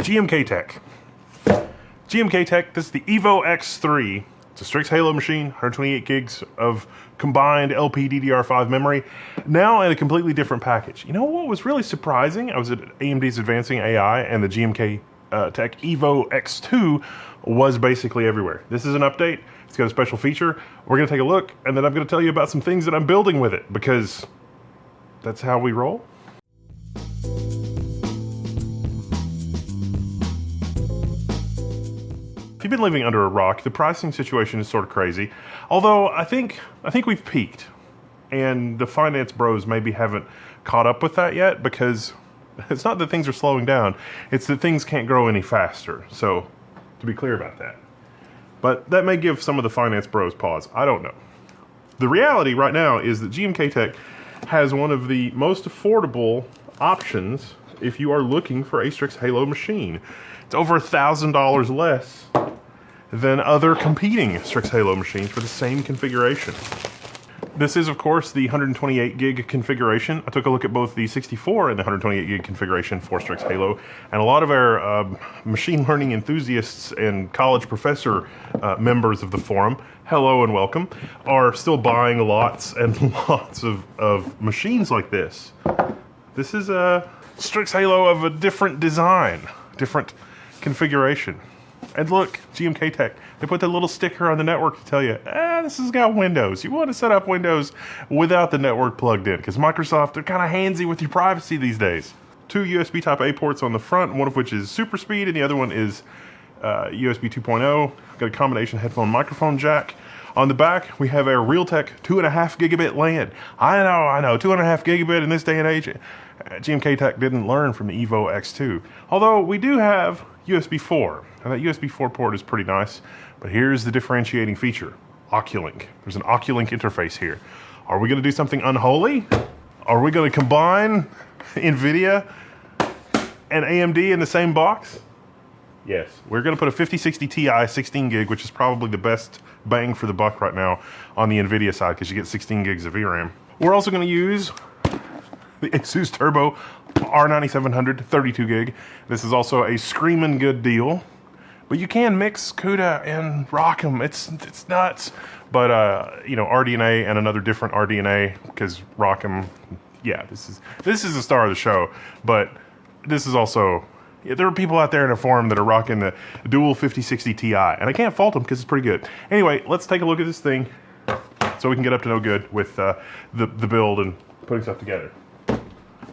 GMK Tech. GMK Tech, this is the Evo X3. It's a Strix Halo machine, 128 gigs of combined LPDDR5 memory, now in a completely different package. You know what was really surprising? I was at AMD's Advancing AI, and the GMK Tech Evo X2 was basically everywhere. This is an update. It's got a special feature. We're going to take a look, and then I'm going to tell you about some things that I'm building with it, because that's how we roll. If you've been living under a rock, the pricing situation is sort of crazy. Although I think we've peaked, and the finance bros maybe haven't caught up with that yet, because it's not that things are slowing down, it's that things can't grow any faster. So, to be clear about that. But that may give some of the finance bros pause. I don't know. The reality right now is that GMK Tech has one of the most affordable options if you are looking for a Strix Halo machine. It's over $1,000 less than other competing Strix Halo machines for the same configuration. This is, of course, the 128 gig configuration. I took a look at both the 64 and the 128 gig configuration for Strix Halo, and a lot of our machine learning enthusiasts and college professor members of the forum, hello and welcome, are still buying lots and lots of machines like this. This is a Strix Halo of a different design, different configuration. And look, GMK Tech, they put that little sticker on the network to tell you, this has got Windows. You want to set up Windows without the network plugged in, because Microsoft, they're kind of handsy with your privacy these days. 2 USB Type A ports on the front, one of which is super speed, and the other one is USB 2.0. Got a combination headphone microphone jack. On the back, we have our Realtek 2.5 gigabit LAN. I know, 2.5 gigabit in this day and age. GMK Tech didn't learn from the Evo X2. Although we do have USB 4. Now that USB 4 port is pretty nice, but here's the differentiating feature, Oculink. There's an Oculink interface here. Are we gonna do something unholy? Are we gonna combine NVIDIA and AMD in the same box? Yes, we're gonna put a 5060 Ti 16 gig, which is probably the best bang for the buck right now on the NVIDIA side, because you get 16 gigs of VRAM. We're also gonna use the Asus Turbo R9700 32 gig. This is also a screaming good deal. But you can mix CUDA and ROCm. It's nuts. But you know, RDNA and another different RDNA, because ROCm, yeah, this is the star of the show. But this is also, there are people out there in a forum that are rocking the dual 5060 Ti, and I can't fault them because it's pretty good. Anyway, let's take a look at this thing so we can get up to no good with the build and putting stuff together.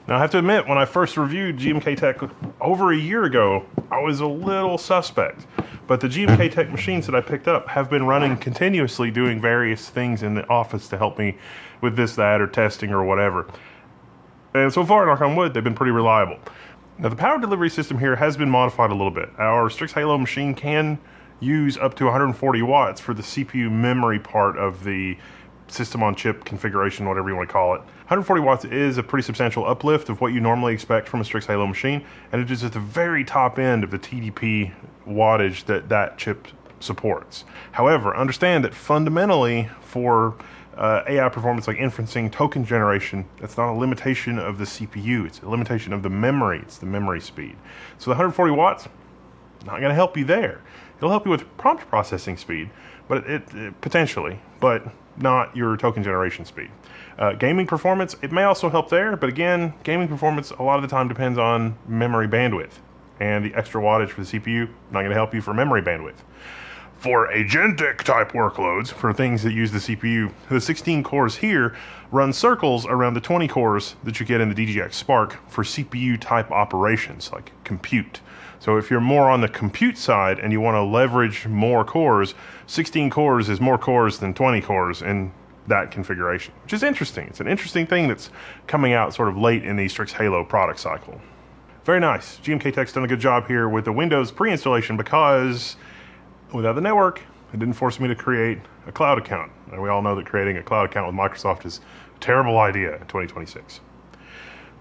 Now, I have to admit, when I first reviewed GMK Tech over a year ago, I was a little suspect. But the GMK Tech machines that I picked up have been running continuously, doing various things in the office to help me with this, that, or testing or whatever. And so far, knock on wood, they've been pretty reliable. Now, the power delivery system here has been modified a little bit. Our Strix Halo machine can use up to 140 watts for the CPU memory part of the system on chip configuration, whatever you want to call it. 140 watts is a pretty substantial uplift of what you normally expect from a Strix Halo machine, and it is at the very top end of the TDP wattage that chip supports. However, understand that fundamentally for AI performance like inferencing, token generation, that's not a limitation of the CPU, it's a limitation of the memory, it's the memory speed. So the 140 watts, not going to help you there. It'll help you with prompt processing speed, but it potentially, but not your token generation speed. Gaming performance, it may also help there, but again, gaming performance a lot of the time depends on memory bandwidth, and the extra wattage for the CPU, not going to help you for memory bandwidth. For Agentic type workloads, for things that use the CPU, the 16 cores here run circles around the 20 cores that you get in the DGX Spark for CPU type operations, like compute. So if you're more on the compute side and you want to leverage more cores, 16 cores is more cores than 20 cores in that configuration, which is interesting. It's an interesting thing that's coming out sort of late in the Strix Halo product cycle. Very nice. GMK Tech's done a good job here with the Windows pre-installation, because without the network, it didn't force me to create a cloud account. And we all know that creating a cloud account with Microsoft is a terrible idea in 2026.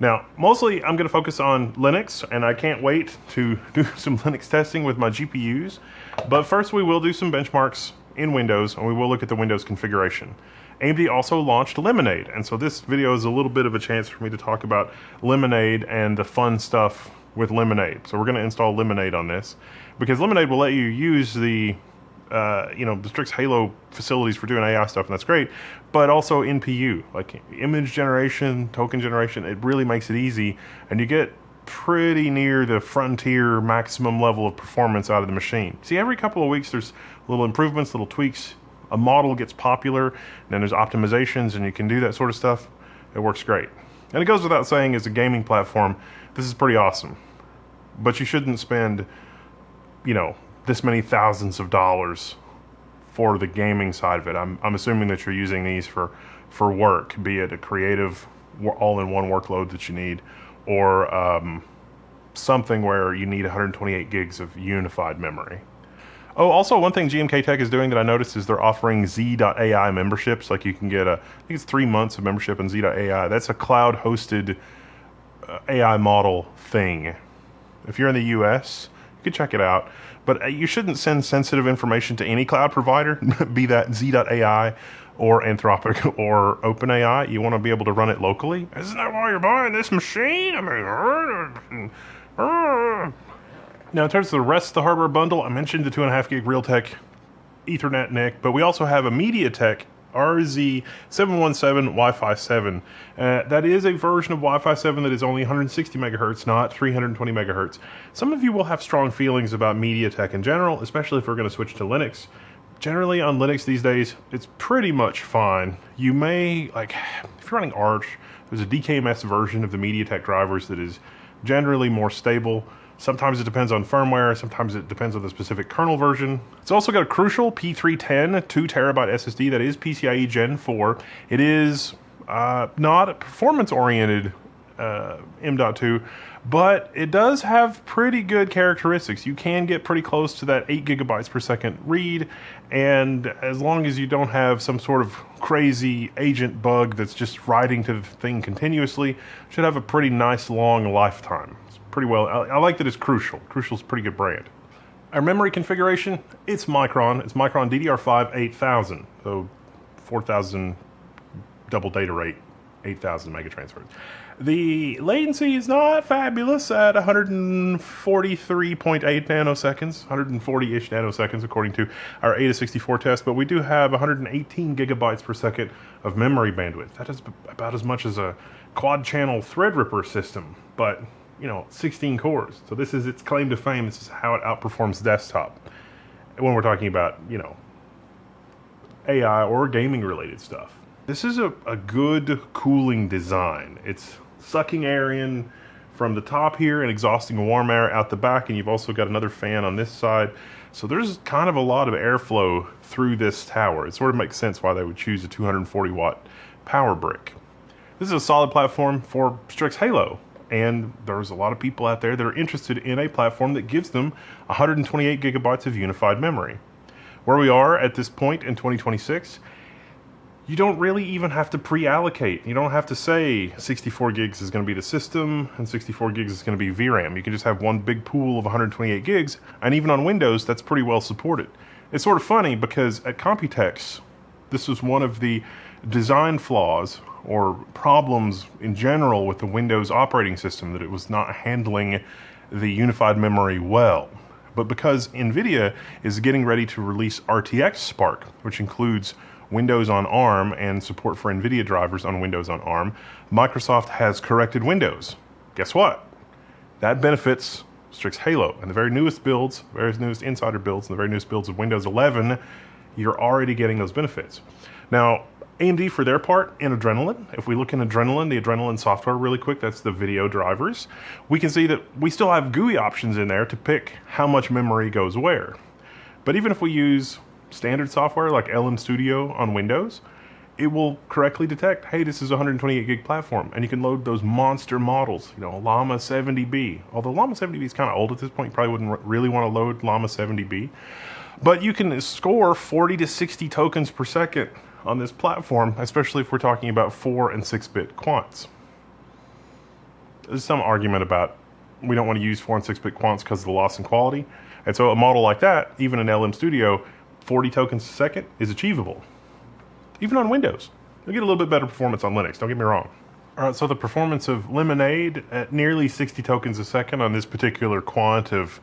Now, mostly I'm going to focus on Linux, and I can't wait to do some Linux testing with my GPUs. But first we will do some benchmarks in Windows, and we will look at the Windows configuration. AMD also launched Lemonade, and so this video is a little bit of a chance for me to talk about Lemonade and the fun stuff with Lemonade. So we're going to install Lemonade on this because Lemonade will let you use the the Strix Halo facilities for doing AI stuff, and that's great, but also NPU, like image generation, token generation. It really makes it easy, and you get pretty near the frontier maximum level of performance out of the machine. See, every couple of weeks there's little improvements, little tweaks. A model gets popular, and then there's optimizations, and you can do that sort of stuff. It works great. And it goes without saying, as a gaming platform, this is pretty awesome. But you shouldn't spend, this many thousands of dollars for the gaming side of it. I'm assuming that you're using these for work, be it a creative all-in-one workload that you need, or something where you need 128 gigs of unified memory. Oh, also one thing GMK Tech is doing that I noticed is they're offering Z.AI memberships. Like you can get I think it's 3 months of membership in Z.AI. That's a cloud-hosted AI model thing. If you're in the US, you can check it out. But you shouldn't send sensitive information to any cloud provider, be that Z.AI or Anthropic or OpenAI. You want to be able to run it locally. Isn't that why you're buying this machine? Now, in terms of the rest of the hardware bundle, I mentioned the 2.5 gig Realtek Ethernet NIC, but we also have a MediaTek RZ717 Wi-Fi 7. That is a version of Wi-Fi 7 that is only 160 megahertz, not 320 megahertz. Some of you will have strong feelings about MediaTek in general, especially if we're going to switch to Linux. Generally on Linux these days, it's pretty much fine. You may, if you're running Arch, there's a DKMS version of the MediaTek drivers that is generally more stable. Sometimes it depends on firmware, sometimes it depends on the specific kernel version. It's also got a crucial P310 2 terabyte SSD that is PCIe Gen 4. It is not a performance-oriented M.2, but it does have pretty good characteristics. You can get pretty close to that 8 gigabytes per second read, and as long as you don't have some sort of crazy agent bug that's just writing to the thing continuously, should have a pretty nice long lifetime. Pretty well. I like that it's Crucial. Crucial's a pretty good brand. Our memory configuration, it's Micron. It's Micron DDR5 8000. So 4000 double data rate, 8000 mega transfers. The latency is not fabulous at 143.8 nanoseconds, 140-ish nanoseconds according to our AIDA64 test, but we do have 118 gigabytes per second of memory bandwidth. That is about as much as a quad-channel Threadripper system, but 16 cores. So this is its claim to fame. This is how it outperforms desktop when we're talking about, AI or gaming related stuff. This is a good cooling design. It's sucking air in from the top here and exhausting warm air out the back, and you've also got another fan on this side. So there's kind of a lot of airflow through this tower. It sort of makes sense why they would choose a 240 watt power brick. This is a solid platform for Strix Halo. And there's a lot of people out there that are interested in a platform that gives them 128 gigabytes of unified memory. Where we are at this point in 2026, you don't really even have to pre-allocate. You don't have to say 64 gigs is going to be the system and 64 gigs is going to be VRAM. You can just have one big pool of 128 gigs, and even on Windows, that's pretty well supported. It's sort of funny because at Computex, this was one of the design flaws or problems in general with the Windows operating system, that it was not handling the unified memory well. But because NVIDIA is getting ready to release RTX Spark, which includes Windows on ARM and support for NVIDIA drivers on Windows on ARM, Microsoft has corrected Windows. Guess what? That benefits Strix Halo. And the very newest builds, very newest insider builds, and the very newest builds of Windows 11, you're already getting those benefits. Now, AMD, for their part, in Adrenalin, if we look in Adrenalin, the Adrenalin software really quick, that's the video drivers, we can see that we still have GUI options in there to pick how much memory goes where. But even if we use standard software like LM Studio on Windows, it will correctly detect, hey, this is a 128 gig platform, and you can load those monster models, Llama 70B. Although Llama 70B is kind of old at this point, you probably wouldn't really want to load Llama 70B. But you can score 40 to 60 tokens per second on this platform, especially if we're talking about 4 and 6-bit quants. There's some argument about we don't want to use 4 and 6-bit quants because of the loss in quality. And so a model like that, even in LM Studio, 40 tokens a second is achievable. Even on Windows. You'll get a little bit better performance on Linux, don't get me wrong. All right, so the performance of Lemonade at nearly 60 tokens a second on this particular quant of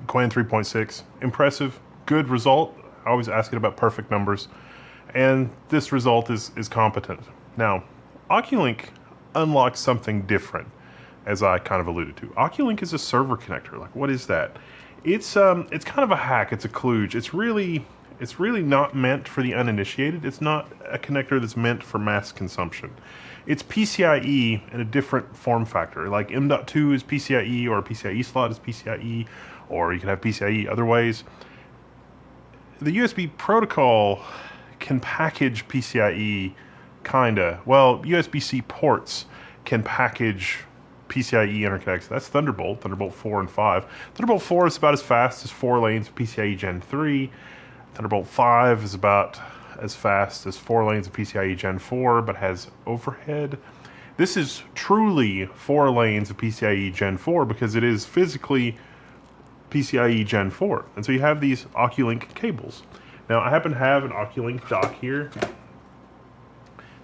Quen 3.6. Impressive, good result. I always ask it about perfect numbers. And this result is competent. Now, Oculink unlocks something different, as I kind of alluded to. Oculink is a server connector. Like, what is that? It's kind of a hack. It's a kludge. It's really not meant for the uninitiated. It's not a connector that's meant for mass consumption. It's PCIe in a different form factor. Like M.2 is PCIe, or a PCIe slot is PCIe, or you can have PCIe other ways. The USB protocol can package PCIe, kinda. Well, USB-C ports can package PCIe interconnects. That's Thunderbolt 4 and 5. Thunderbolt 4 is about as fast as 4 lanes of PCIe Gen 3. Thunderbolt 5 is about as fast as 4 lanes of PCIe Gen 4, but has overhead. This is truly 4 lanes of PCIe Gen 4 because it is physically PCIe Gen 4. And so you have these Oculink cables. Now, I happen to have an Oculink dock here.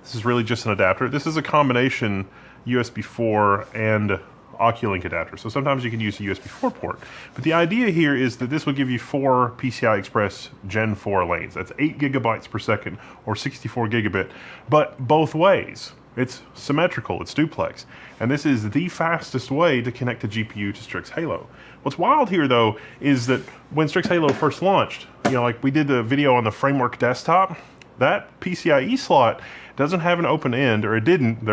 This is really just an adapter. This is a combination USB 4 and Oculink adapter. So sometimes you can use a USB 4 port. But the idea here is that this will give you 4 PCI Express Gen 4 lanes. That's 8 gigabytes per second, or 64 gigabit, but both ways. It's symmetrical, it's duplex. And this is the fastest way to connect the GPU to Strix Halo. What's wild here, though, is that when Strix Halo first launched, like we did the video on the Framework desktop, that PCIe slot doesn't have an open end, or it didn't.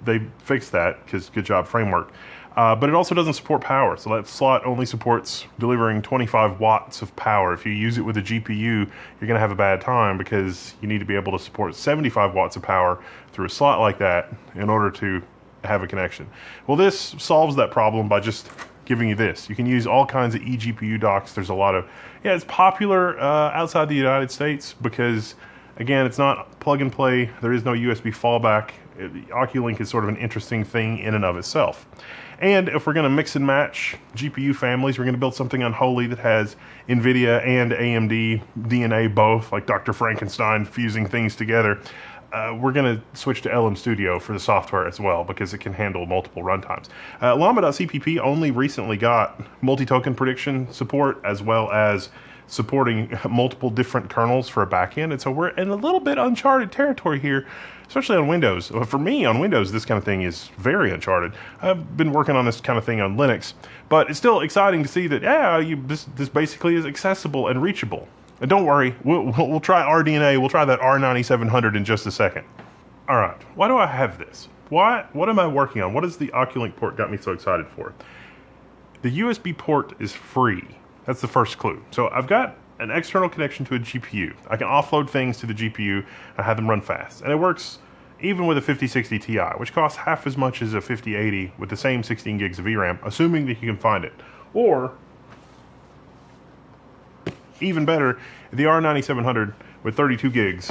They fixed that, because good job, Framework. But it also doesn't support power, so that slot only supports delivering 25 watts of power. If you use it with a GPU, you're going to have a bad time because you need to be able to support 75 watts of power through a slot like that in order to have a connection. Well, this solves that problem by just giving you this. You can use all kinds of eGPU docks. There's a lot of, it's popular outside the United States because, again, it's not plug and play. There is no USB fallback. Oculink is sort of an interesting thing in and of itself. And if we're going to mix and match GPU families, we're going to build something unholy that has NVIDIA and AMD DNA both, like Dr. Frankenstein fusing things together. We're going to switch to LM Studio for the software as well because it can handle multiple runtimes. Llama.cpp only recently got multi-token prediction support as well as supporting multiple different kernels for a backend. And so we're in a little bit uncharted territory here, especially on Windows. For me, on Windows, this kind of thing is very uncharted. I've been working on this kind of thing on Linux, but it's still exciting to see that, this basically is accessible and reachable. And don't worry, we'll try RDNA, we'll try that R9700 in just a second. All right, why do I have this? What am I working on? What has the Oculink port got me so excited for? The USB port is free. That's the first clue. So I've got an external connection to a GPU. I can offload things to the GPU and have them run fast. And it works even with a 5060 Ti, which costs half as much as a 5080 with the same 16 gigs of VRAM, assuming that you can find it. Or, even better, the R9700 with 32 gigs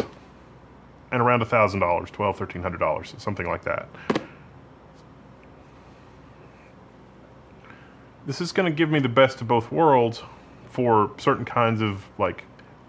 and around $1,000, $1,200, $1,300, something like that. This is going to give me the best of both worlds for certain kinds of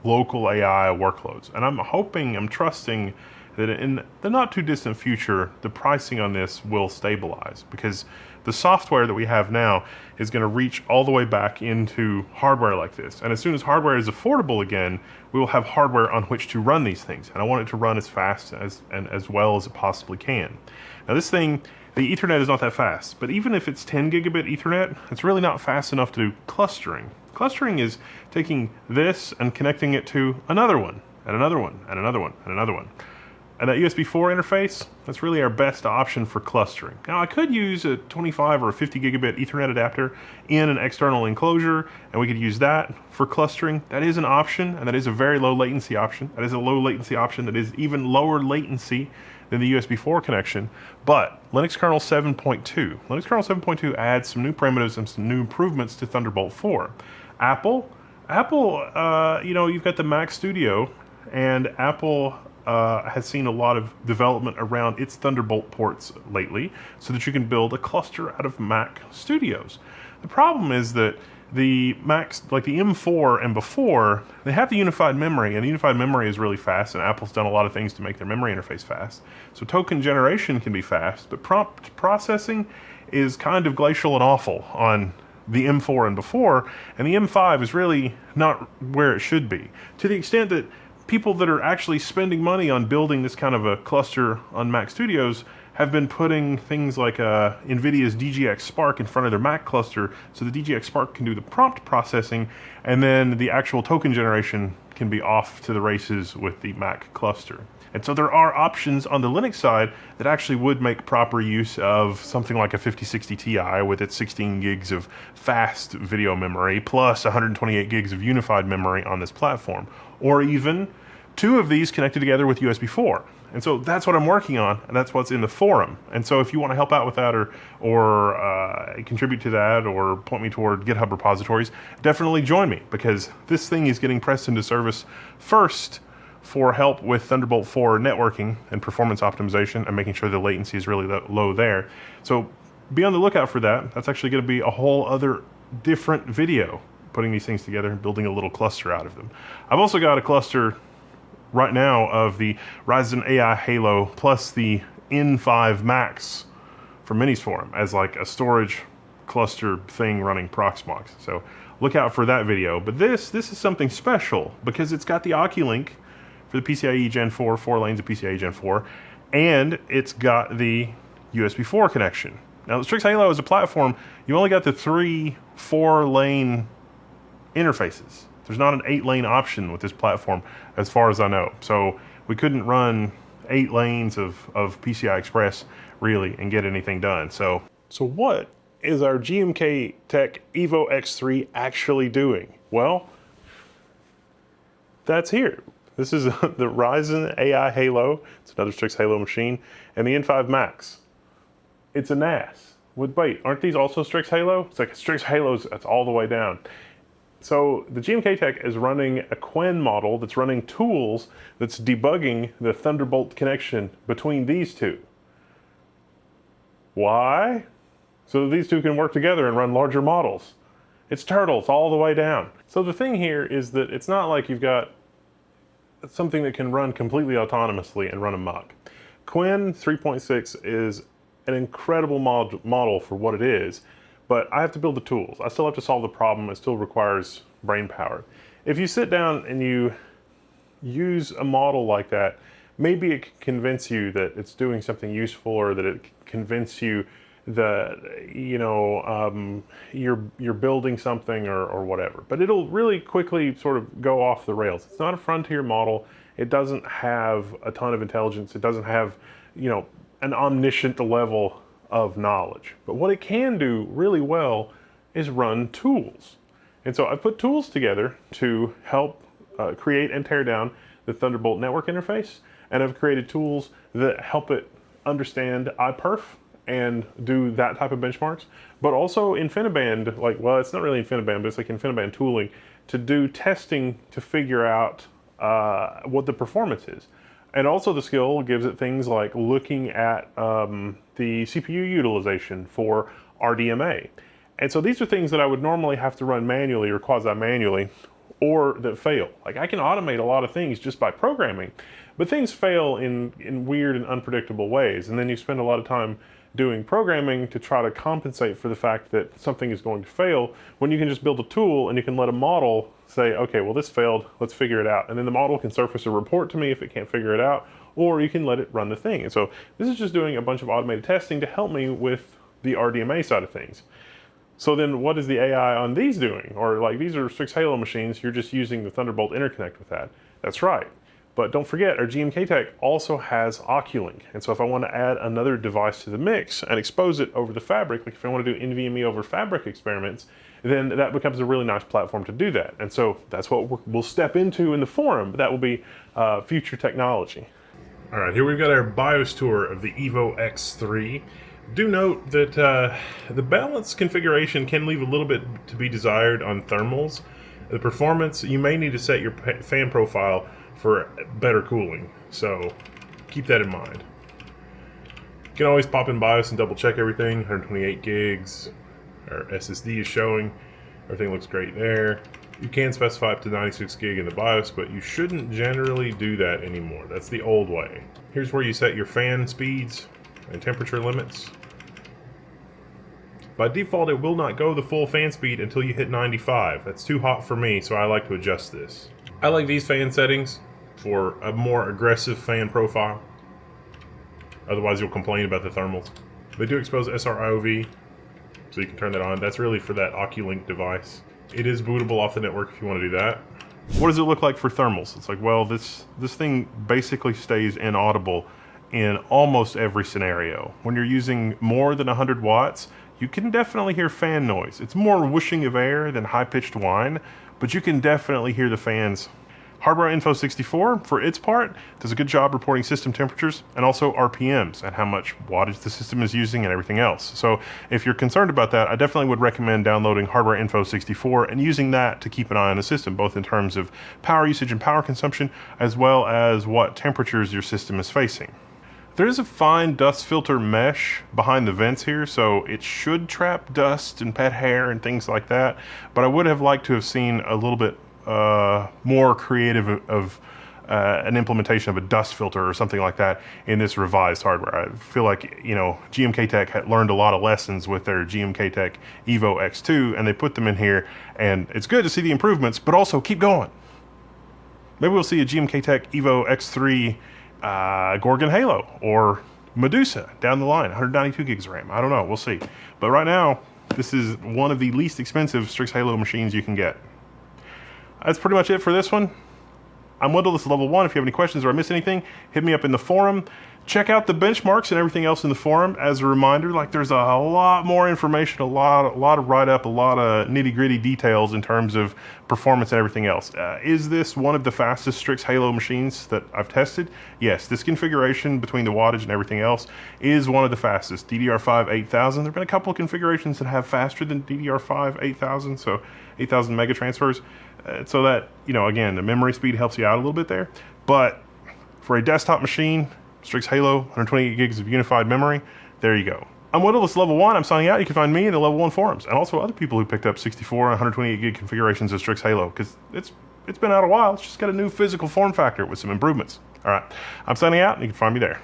local AI workloads. And I'm trusting that in the not too distant future, the pricing on this will stabilize because the software that we have now is going to reach all the way back into hardware like this. And as soon as hardware is affordable again, we will have hardware on which to run these things. And I want it to run as fast and as well as it possibly can. Now this thing, the Ethernet is not that fast, but even if it's 10 gigabit Ethernet, it's really not fast enough to do clustering. Clustering is taking this and connecting it to another one, and another one, and another one, and another one. And that USB 4 interface, that's really our best option for clustering. Now I could use a 25 or a 50 gigabit Ethernet adapter in an external enclosure, and we could use that for clustering. That is an option, and that is a very low latency option. That is a low latency option that is even lower latency than the USB 4 connection. But Linux kernel 7.2 adds some new primitives and some new improvements to Thunderbolt 4. Apple, you've got the Mac Studio, and Apple has seen a lot of development around its Thunderbolt ports lately so that you can build a cluster out of Mac Studios. The problem is that the Macs, like the M4 and before, they have the unified memory, and the unified memory is really fast, and Apple's done a lot of things to make their memory interface fast. So token generation can be fast, but prompt processing is kind of glacial and awful on the M4 and before, and the M5 is really not where it should be. To the extent that people that are actually spending money on building this kind of a cluster on Mac Studios have been putting things like NVIDIA's DGX Spark in front of their Mac cluster, so the DGX Spark can do the prompt processing, and then the actual token generation can be off to the races with the Mac cluster. And so there are options on the Linux side that actually would make proper use of something like a 5060 Ti with its 16 gigs of fast video memory plus 128 gigs of unified memory on this platform, or even two of these connected together with USB 4. And so that's what I'm working on, and that's what's in the forum. And so if you want to help out with that or contribute to that or point me toward GitHub repositories, definitely join me, because this thing is getting pressed into service first for help with Thunderbolt 4 networking and performance optimization and making sure the latency is really low there. So be on the lookout for that. That's actually going to be a whole other different video, putting these things together and building a little cluster out of them. I've also got a cluster right now of the Ryzen AI Halo plus the N5 Max from Minis Forum as like a storage cluster thing running Proxmox. So look out for that video. But this is something special because it's got the Oculink for the PCIe Gen 4, 4 lanes of PCIe Gen 4, and it's got the USB 4 connection. Now the Strix Halo is a platform, you only got the 3 4-lane interfaces. There's not an 8-lane option with this platform as far as I know. So we couldn't run 8 lanes of PCI Express really and get anything done. So what is our GMK Tech Evo X3 actually doing? Well, that's here. This is the Ryzen AI Halo. It's another Strix Halo machine, and the N5 Max. It's a NAS. Wait, aren't these also Strix Halo? It's like Strix Halos, that's all the way down. So the GMK Tech is running a Quen model that's running tools that's debugging the Thunderbolt connection between these two. Why? So that these two can work together and run larger models. It's turtles all the way down. So the thing here is that it's not like you've got something that can run completely autonomously and run amok. Quen 3.6 is an incredible model for what it is, but I have to build the tools. I still have to solve the problem. It still requires brain power. If you sit down and you use a model like that, maybe it can convince you that it's doing something useful, or that it can convince you that you're building something or whatever. But it'll really quickly sort of go off the rails. It's not a frontier model. It doesn't have a ton of intelligence. It doesn't have an omniscient level of knowledge. But what it can do really well is run tools. And so I put tools together to help create and tear down the Thunderbolt network interface, and I've created tools that help it understand iPerf and do that type of benchmarks, but also InfiniBand, it's not really InfiniBand, but it's like InfiniBand tooling to do testing to figure out what the performance is. And also the skill gives it things like looking at the CPU utilization for RDMA. And so these are things that I would normally have to run manually or quasi-manually, or that fail. Like, I can automate a lot of things just by programming, but things fail in weird and unpredictable ways. And then you spend a lot of time doing programming to try to compensate for the fact that something is going to fail, when you can just build a tool and you can let a model say, okay, well, this failed, let's figure it out. And then the model can surface a report to me if it can't figure it out, or you can let it run the thing. And so this is just doing a bunch of automated testing to help me with the RDMA side of things. So then what is the AI on these doing? Or like, these are Strix Halo machines, you're just using the Thunderbolt interconnect with that. That's right. But don't forget, our GMK Tech also has Oculink. And so if I want to add another device to the mix and expose it over the fabric, like if I want to do NVMe over fabric experiments, then that becomes a really nice platform to do that. And so that's what we'll step into in the forum. That will be future technology. All right, here we've got our BIOS tour of the Evo X3. Do note that the balance configuration can leave a little bit to be desired on thermals. The performance, you may need to set your fan profile for better cooling, so keep that in mind. You can always pop in BIOS and double check everything. 128 gigs, our SSD is showing. Everything looks great there. You can specify up to 96 gig in the BIOS, but you shouldn't generally do that anymore. That's the old way. Here's where you set your fan speeds and temperature limits. By default, it will not go the full fan speed until you hit 95. That's too hot for me, so I like to adjust this. I like these fan settings for a more aggressive fan profile. Otherwise, you'll complain about the thermals. They do expose SRIOV, so you can turn that on. That's really for that Oculink device. It is bootable off the network if you want to do that. What does it look like for thermals? It's like, well, this thing basically stays inaudible in almost every scenario. When you're using more than 100 watts, you can definitely hear fan noise. It's more whooshing of air than high-pitched whine, but you can definitely hear the fans. Hardware Info 64, for its part, does a good job reporting system temperatures and also RPMs and how much wattage the system is using and everything else. So if you're concerned about that, I definitely would recommend downloading Hardware Info 64 and using that to keep an eye on the system, both in terms of power usage and power consumption, as well as what temperatures your system is facing. There is a fine dust filter mesh behind the vents here, so it should trap dust and pet hair and things like that, but I would have liked to have seen a little bit more creative of an implementation of a dust filter or something like that in this revised hardware. I feel like, you know, GMK Tech had learned a lot of lessons with their GMK Tech Evo X2, and they put them in here, and it's good to see the improvements, but also keep going. Maybe we'll see a GMK Tech Evo X3 Gorgon Halo or Medusa down the line, 192 gigs of RAM. I don't know, we'll see. But right now, this is one of the least expensive Strix Halo machines you can get. That's pretty much it for this one. I'm Wendell, this is Level 1. If you have any questions or I missed anything, hit me up in the forum. Check out the benchmarks and everything else in the forum. As a reminder, like, there's a lot more information, a lot of write-up, a lot of nitty-gritty details in terms of performance and everything else. Is this one of the fastest Strix Halo machines that I've tested? Yes, this configuration between the wattage and everything else is one of the fastest. DDR5 8000, there have been a couple of configurations that have faster than DDR5 8000, so 8000 mega transfers. So that, you know, again, the memory speed helps you out a little bit there. But for a desktop machine, Strix Halo, 128 gigs of unified memory, there you go. I'm Wendell, this is Level 1. I'm signing out. You can find me in the Level 1 forums and also other people who picked up 64 and 128 gig configurations of Strix Halo, because it's been out a while. It's just got a new physical form factor with some improvements. All right, I'm signing out, and you can find me there.